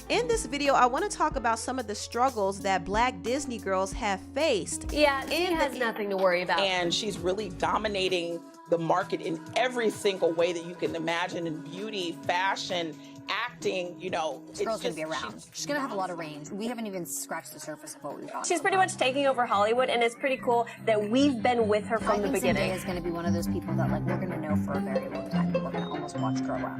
In this video, I want to talk about some of the struggles that Black Disney girls have faced. Yeah, she has nothing to worry about. And she's really dominating the market in every single way that you can imagine, in beauty, fashion, acting, you know. This girl's gonna be around. She's gonna have a lot of range. We haven't even scratched the surface of what we've got. She's pretty much taking over Hollywood, and it's pretty cool that we've been with her from the beginning. Zendaya is gonna be one of those people that like we're gonna know for a very long time. We're gonna almost watch grow up.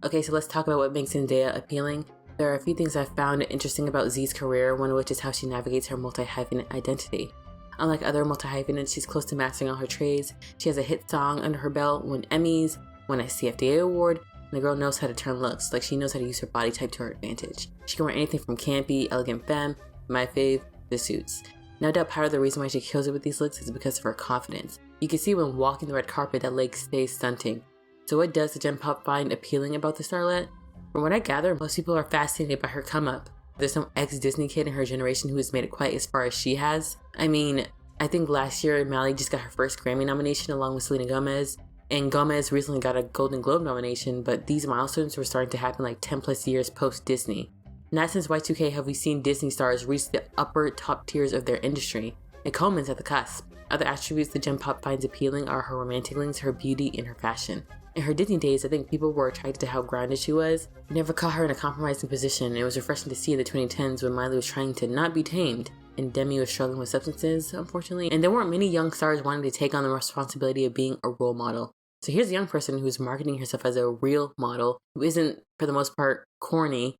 Okay, so let's talk about what makes Zendaya appealing. There are a few things I found interesting about Z's career, one of which is how she navigates her multi-hyphenate identity. Unlike other multi-hyphenates, she's close to mastering all her trades. She has a hit song under her belt, won Emmys, won a CFDA award, and the girl knows how to turn looks, like she knows how to use her body type to her advantage. She can wear anything from campy, elegant femme, my fave, the suits. No doubt part of the reason why she kills it with these looks is because of her confidence. You can see when walking the red carpet that leg stays stunting. So what does the Gen Pop find appealing about the starlet? From what I gather, most people are fascinated by her come up. There's no ex-Disney kid in her generation who has made it quite as far as she has. I mean, I think last year Miley just got her first Grammy nomination along with Selena Gomez, and Gomez recently got a Golden Globe nomination, but these milestones were starting to happen like 10 plus years post-Disney. Not since Y2K have we seen Disney stars reach the upper top tiers of their industry, and Coleman's at the cusp. Other attributes the Gen Pop finds appealing are her romantic links, her beauty, and her fashion. In her Disney days, I think people were attracted to how grounded she was. You never caught her in a compromising position. It was refreshing to see in the 2010s when Miley was trying to not be tamed, and Demi was struggling with substances, unfortunately. And there weren't many young stars wanting to take on the responsibility of being a role model. So here's a young person who's marketing herself as a real model, who isn't, for the most part, corny.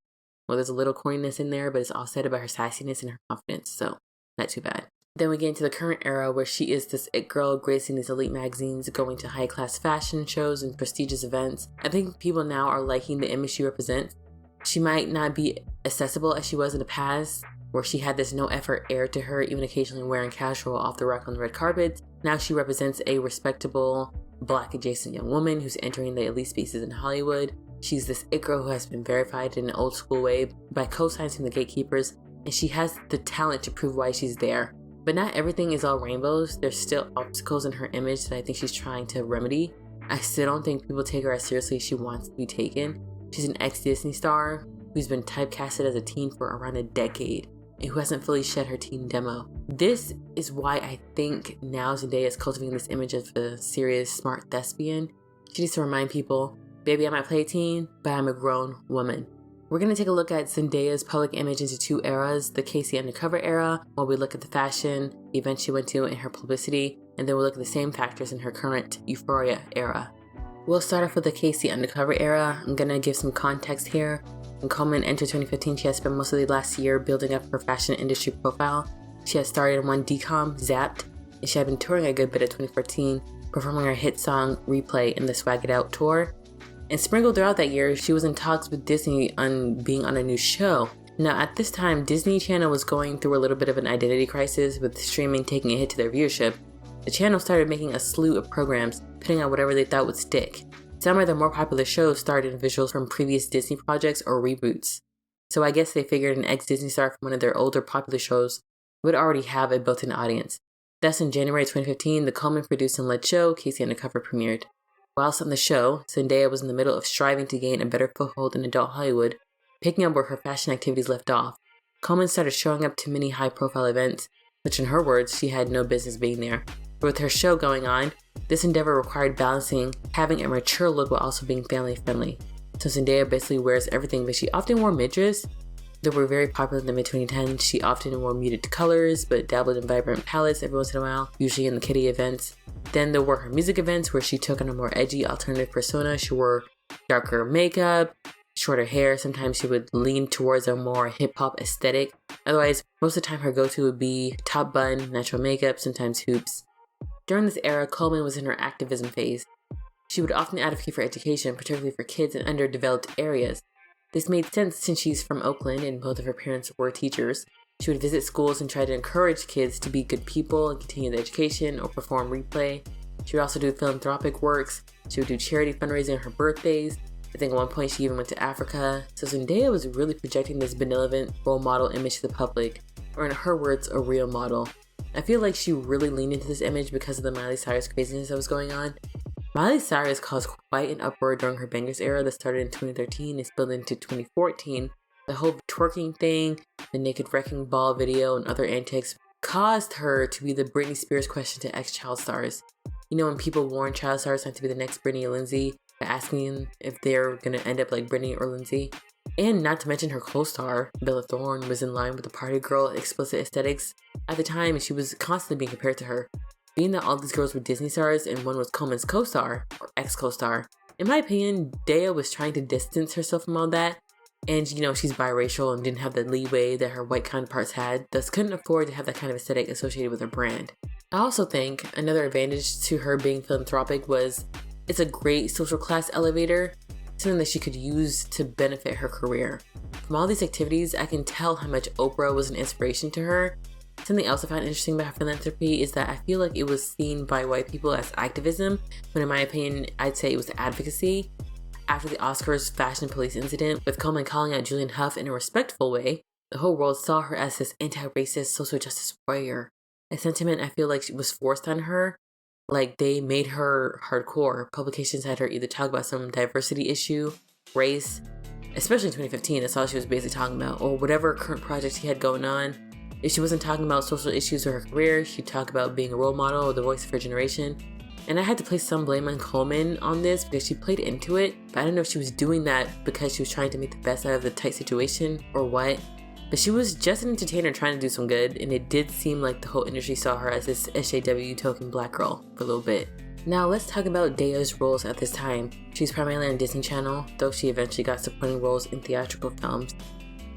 Well, there's a little corniness in there, but it's offset by her sassiness and her confidence, so not too bad. Then we get into the current era where she is this it girl gracing these elite magazines, going to high-class fashion shows and prestigious events. I think people now are liking the image she represents. She might not be accessible as she was in the past, where she had this no-effort air to her, even occasionally wearing casual off the rack on the red carpet. Now she represents a respectable, Black-adjacent young woman who's entering the elite spaces in Hollywood. She's this it girl who has been verified in an old-school way by co-signs from the gatekeepers, and she has the talent to prove why she's there. But not everything is all rainbows. There's still obstacles in her image that I think she's trying to remedy. I still don't think people take her as seriously as she wants to be taken. She's an ex-Disney star who's been typecasted as a teen for around a decade and who hasn't fully shed her teen demo. This is why I think now Zendaya is cultivating this image of a serious, smart thespian. She needs to remind people, baby, I might play a teen, but I'm a grown woman. We're going to take a look at Zendaya's public image into two eras, the Casey Undercover Era, while we look at the fashion, the events she went to, and her publicity, and then we'll look at the same factors in her current Euphoria Era. We'll start off with the Casey Undercover Era. I'm going to give some context here. When Coleman entered 2015, she has spent most of the last year building up her fashion industry profile. She had started in one DCOM, Zapped, and she had been touring a good bit of 2014, performing her hit song Replay in the Swag It Out tour. And sprinkled throughout that year, she was in talks with Disney on being on a new show. Now at this time, Disney Channel was going through a little bit of an identity crisis with streaming taking a hit to their viewership. The channel started making a slew of programs, putting out whatever they thought would stick. Some of their more popular shows starred in visuals from previous Disney projects or reboots. So I guess they figured an ex-Disney star from one of their older popular shows would already have a built-in audience. Thus in January 2015, the Coleman produced and led show, Casey Undercover, premiered. Whilst on the show, Zendaya was in the middle of striving to gain a better foothold in adult Hollywood, picking up where her fashion activities left off. Coleman started showing up to many high-profile events, which in her words, she had no business being there. But with her show going on, this endeavor required balancing having a mature look while also being family-friendly. So Zendaya basically wears everything, but she often wore midriffs that were very popular in the mid-2010s. She often wore muted colors, but dabbled in vibrant palettes every once in a while, usually in the kiddie events. Then there were her music events where she took on a more edgy alternative persona. She wore darker makeup, shorter hair. Sometimes she would lean towards a more hip-hop aesthetic. Otherwise, most of the time her go-to would be top bun, natural makeup, sometimes hoops. During this era, Coleman was in her activism phase. She would often advocate for education, particularly for kids in underdeveloped areas. This made sense since she's from Oakland and both of her parents were teachers. She would visit schools and try to encourage kids to be good people and continue their education or perform Replay. She would also do philanthropic works. She would do charity fundraising on her birthdays. I think at one point she even went to Africa. So Zendaya was really projecting this benevolent role model image to the public, or in her words, a real model. I feel like she really leaned into this image because of the Miley Cyrus craziness that was going on. Miley Cyrus caused quite an uproar during her Bangers era that started in 2013 and spilled into 2014. The whole twerking thing, the naked wrecking ball video, and other antics caused her to be the Britney Spears question to ex-child stars. You know, when people warn child stars not to be the next Britney or Lindsay by asking if they're gonna end up like Britney or Lindsay. And not to mention her co-star, Bella Thorne, was in line with the party girl explicit aesthetics at the time, and she was constantly being compared to her. Being that all these girls were Disney stars and one was Coleman's co-star, or ex-co-star, in my opinion, Daya was trying to distance herself from all that. And you know, she's biracial and didn't have the leeway that her white counterparts had, thus couldn't afford to have that kind of aesthetic associated with her brand. I also think another advantage to her being philanthropic was it's a great social class elevator, something that she could use to benefit her career. From all these activities, I can tell how much Oprah was an inspiration to her. Something else I found interesting about her philanthropy is that I feel like it was seen by white people as activism, but in my opinion, I'd say it was advocacy. After the Oscars fashion police incident, with Coleman calling out Julian Huff in a respectful way, the whole world saw her as this anti-racist social justice warrior. A sentiment I feel like was forced on her. Like, they made her hardcore. Publications had her either talk about some diversity issue, race, especially in 2015, that's all she was basically talking about, or whatever current project she had going on. If she wasn't talking about social issues or her career, she'd talk about being a role model or the voice of her generation. And I had to place some blame on Coleman on this because she played into it, but I don't know if she was doing that because she was trying to make the best out of the tight situation or what. But she was just an entertainer trying to do some good, and it did seem like the whole industry saw her as this SJW token black girl for a little bit. Now let's talk about Daya's roles at this time. She's primarily on Disney Channel, though she eventually got supporting roles in theatrical films.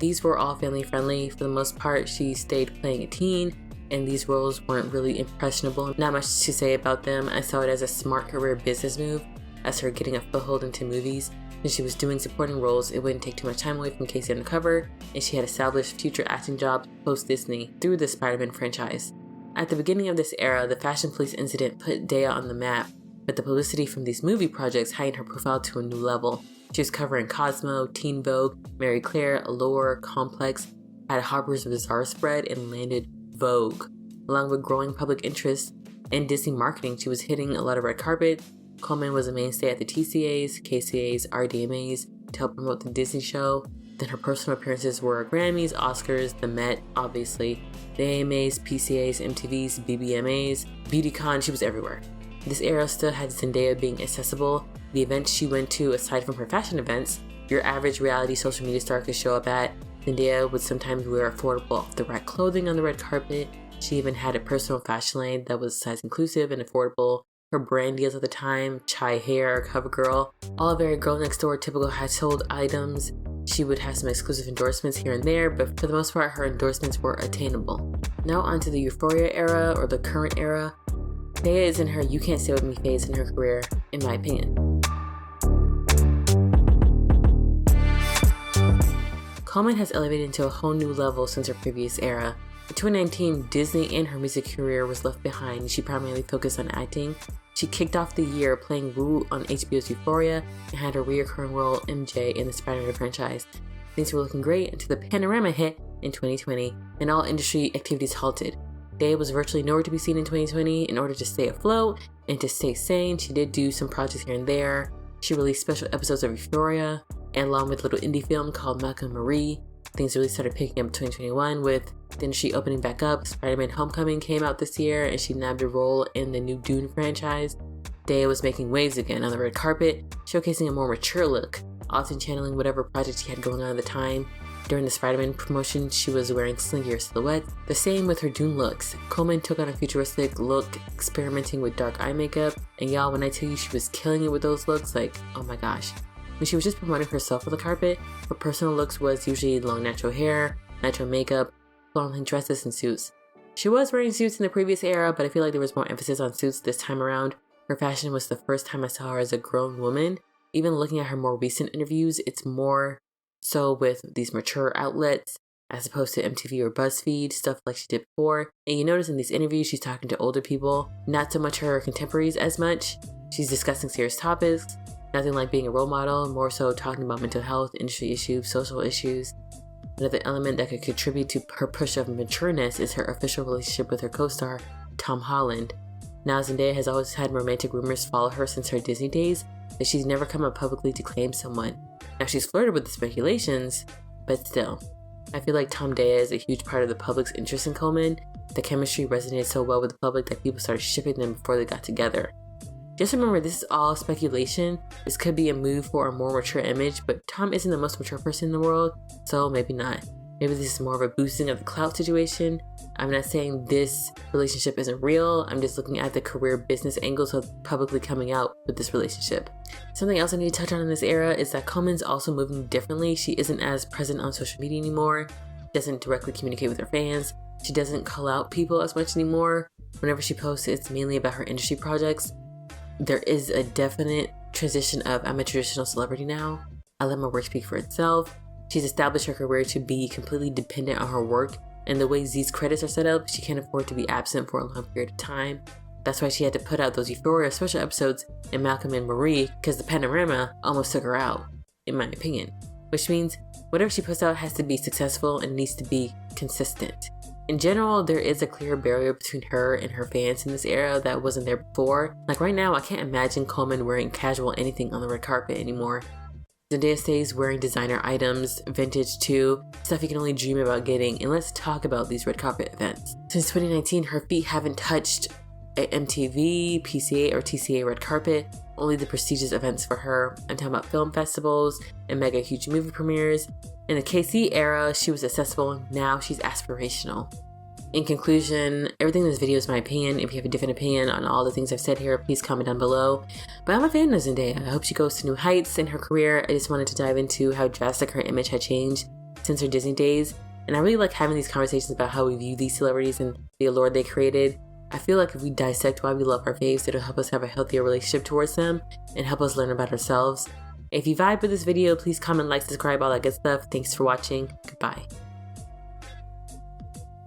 These were all family friendly. For the most part, she stayed playing a teen, and these roles weren't really impressionable. Not much to say about them. I saw it as a smart career business move, as her getting a foothold into movies. When she was doing supporting roles, it wouldn't take too much time away from Casey Undercover, and she had established future acting jobs post-Disney through the Spider-Man franchise. At the beginning of this era, the fashion police incident put Daya on the map, but the publicity from these movie projects heightened her profile to a new level. She was covering Cosmo, Teen Vogue, Mary Claire, Allure, Complex, had a Harper's Bazaar spread, and landed Vogue. Along with growing public interest in Disney marketing, she was hitting a lot of red carpet. Coleman was a mainstay at the TCAs, KCAs, RDMAs to help promote the Disney show. Then her personal appearances were Grammys, Oscars, the Met, obviously, the AMAs, PCAs, MTVs, BBMAs, BeautyCon, she was everywhere. This era still had Zendaya being accessible. The events she went to, aside from her fashion events, your average reality social media star could show up at. Zendaya would sometimes wear affordable off-the-rack clothing on the red carpet. She even had a personal fashion line that was size inclusive and affordable. Her brand deals at the time, Chai Hair, CoverGirl, all very girl next door typical household items. She would have some exclusive endorsements here and there, but for the most part, her endorsements were attainable. Now onto the Euphoria era, or the current era. Daya is in her you can't stay with me phase in her career, in my opinion. Coleman has elevated into a whole new level since her previous era. In 2019, Disney and her music career was left behind, and she primarily focused on acting. She kicked off the year playing Rue on HBO's Euphoria and had her recurring role MJ in the Spider-Man franchise. Things were looking great until the Panorama hit in 2020, and all industry activities halted. Daya was virtually nowhere to be seen in 2020. In order to stay afloat and to stay sane, she did do some projects here and there. She released special episodes of Euphoria, and along with a little indie film called Malcolm Marie. Things really started picking up in 2021 with the industry opening back up. Spider-Man Homecoming came out this year, and she nabbed a role in the new Dune franchise. Daya was making waves again on the red carpet, showcasing a more mature look, often channeling whatever project she had going on at the time. During the Spider-Man promotion, she was wearing slinkier silhouettes. The same with her Dune looks. Coleman took on a futuristic look, experimenting with dark eye makeup, and y'all, when I tell you she was killing it with those looks, like, oh my gosh. When she was just promoting herself on the carpet, her personal looks was usually long natural hair, natural makeup, long dresses, and suits. She was wearing suits in the previous era, but I feel like there was more emphasis on suits this time around. Her fashion was the first time I saw her as a grown woman. Even looking at her more recent interviews, it's more so with these mature outlets as opposed to MTV or BuzzFeed, stuff like she did before. And you notice in these interviews, she's talking to older people, not so much her contemporaries as much. She's discussing serious topics. Nothing like being a role model, more so talking about mental health, industry issues, social issues. Another element that could contribute to her push of matureness is her official relationship with her co-star, Tom Holland. Now, Zendaya has always had romantic rumors follow her since her Disney days, but she's never come up publicly to claim someone. Now, she's flirted with the speculations, but still. I feel like Tom Daya is a huge part of the public's interest in Coleman. The chemistry resonated so well with the public that people started shipping them before they got together. Just remember, this is all speculation. This could be a move for a more mature image, but Tom isn't the most mature person in the world, so maybe not. Maybe this is more of a boosting of the clout situation. I'm not saying this relationship isn't real. I'm just looking at the career business angles of publicly coming out with this relationship. Something else I need to touch on in this era is that Coleman's also moving differently. She isn't as present on social media anymore. She doesn't directly communicate with her fans. She doesn't call out people as much anymore. Whenever she posts, it's mainly about her industry projects. There is a definite transition of I'm a traditional celebrity now. I let my work speak for itself. She's established her career to be completely dependent on her work, and the way Z's credits are set up, she can't afford to be absent for a long period of time. That's why she had to put out those Euphoria special episodes in Malcolm and Marie, because the panorama almost took her out, in my opinion. Which means whatever she puts out has to be successful and needs to be consistent. In general, there is a clear barrier between her and her fans in this era that wasn't there before. Like right now, I can't imagine Coleman wearing casual anything on the red carpet anymore. Zendaya stays wearing designer items, vintage too, stuff you can only dream about getting, and let's talk about these red carpet events. Since 2019, her feet haven't touched a MTV, PCA, or TCA red carpet, only the prestigious events for her. I'm talking about film festivals and mega huge movie premieres. In the KC era, she was accessible, now she's aspirational. In conclusion, everything in this video is my opinion. If you have a different opinion on all the things I've said here, please comment down below. But I'm a fan of Zendaya. I hope she goes to new heights in her career. I just wanted to dive into how drastic her image had changed since her Disney days. And I really like having these conversations about how we view these celebrities and the allure they created. I feel like if we dissect why we love our faves, it'll help us have a healthier relationship towards them and help us learn about ourselves. If you vibe with this video, please comment, like, subscribe, all that good stuff. Thanks for watching. Goodbye.